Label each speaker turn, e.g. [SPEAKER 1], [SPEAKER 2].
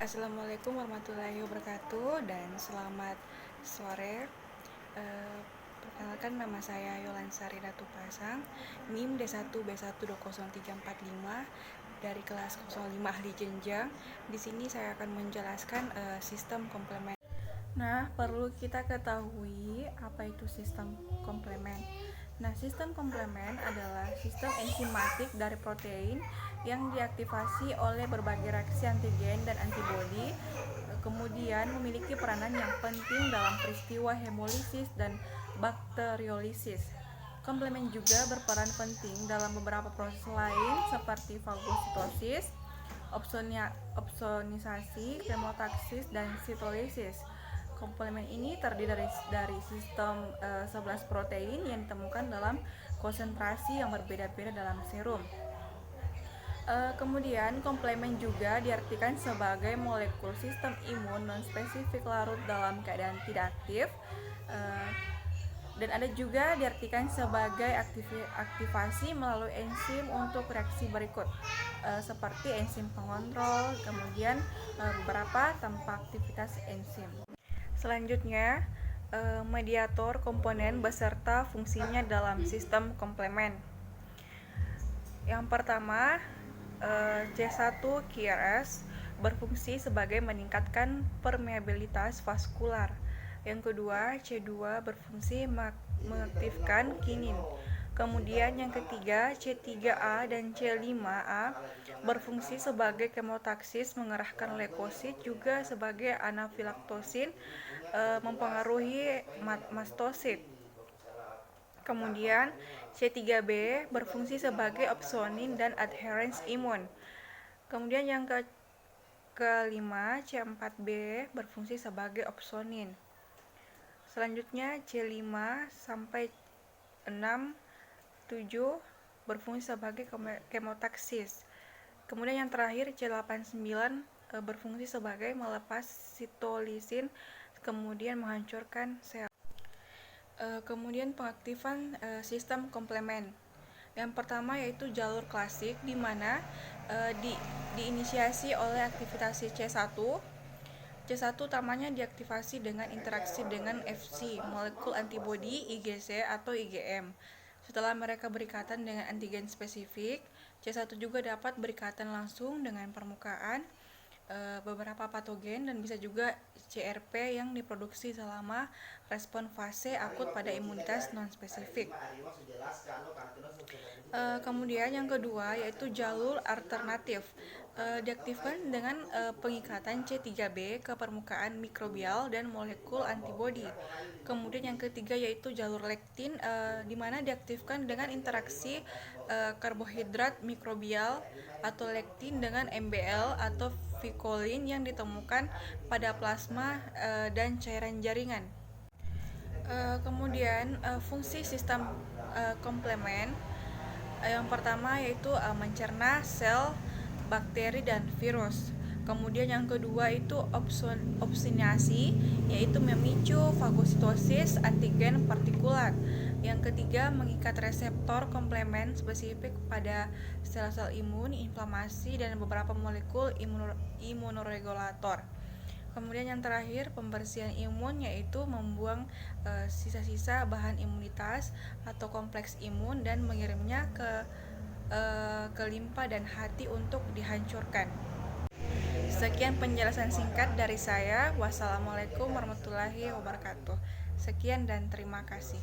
[SPEAKER 1] Assalamualaikum warahmatullahi wabarakatuh dan selamat sore. Eh, Perkenalkan, nama saya Yolansari Ratu Pasang, NIM D1B12035 dari kelas 05 ahli jenjang. Di sini saya akan menjelaskan sistem komplement. Nah, perlu kita ketahui apa itu sistem komplement. Nah, sistem komplement adalah sistem enzimatik dari protein yang diaktifasi oleh berbagai reaksi antigen dan antibodi, kemudian memiliki peranan yang penting dalam peristiwa hemolisis dan bakteriolisis. Komplement juga berperan penting dalam beberapa proses lain seperti fagositosis, opsonisasi, kemotaksis, dan sitolisis. Komplement ini terdiri dari sistem 11 protein yang ditemukan dalam konsentrasi yang berbeda-beda dalam serum. Kemudian komplement juga diartikan sebagai molekul sistem imun non-spesifik larut dalam keadaan tidak aktif, dan ada juga diartikan sebagai aktivasi melalui enzim untuk reaksi berikut, seperti enzim pengontrol, kemudian beberapa tanpa aktivitas enzim. Selanjutnya, mediator komponen beserta fungsinya dalam sistem komplement. Yang pertama, C1-QRS berfungsi sebagai meningkatkan permeabilitas vaskular. Yang kedua, C2 berfungsi mengaktifkan kinin. Kemudian yang ketiga, C3A dan C5A berfungsi sebagai kemotaksis mengerahkan leukosit, juga sebagai anafilaktosin, mempengaruhi mastosit. Kemudian C3B berfungsi sebagai opsonin dan adherens imun. Kemudian yang kelima, C4B berfungsi sebagai opsonin. Selanjutnya C5 sampai 6, 7 berfungsi sebagai kemotaksis. Kemudian yang terakhir C89 berfungsi sebagai melepas sitolisin, kemudian menghancurkan sel. Kemudian pengaktifan sistem komplement. Yang pertama yaitu jalur klasik, di mana diinisiasi oleh aktivitas C1. C1 utamanya diaktifasi dengan interaksi dengan Fc, molekul antibodi IgC atau IgM. Setelah mereka berikatan dengan antigen spesifik, C1 juga dapat berikatan langsung dengan permukaan beberapa patogen, dan bisa juga CRP yang diproduksi selama respon fase akut pada imunitas non-spesifik. Kemudian yang kedua yaitu jalur alternatif, diaktifkan dengan pengikatan C3B ke permukaan mikrobial dan molekul antibodi. Kemudian yang ketiga yaitu jalur lektin, di mana diaktifkan dengan interaksi karbohidrat mikrobial atau lektin dengan MBL atau vikolin yang ditemukan pada plasma dan cairan jaringan. Kemudian fungsi sistem komplement yang pertama yaitu mencerna sel, bakteri, dan virus. Kemudian yang kedua itu opsonasi, yaitu memicu fagositosis antigen partikulat. Yang ketiga, mengikat reseptor komplement spesifik pada sel-sel imun, inflamasi, dan beberapa molekul imunoregulator. Kemudian yang terakhir, pembersihan imun, yaitu membuang sisa-sisa bahan imunitas atau kompleks imun dan mengirimnya ke limpa dan hati untuk dihancurkan. Sekian penjelasan singkat dari saya. Wassalamualaikum warahmatullahi wabarakatuh. Sekian dan terima kasih.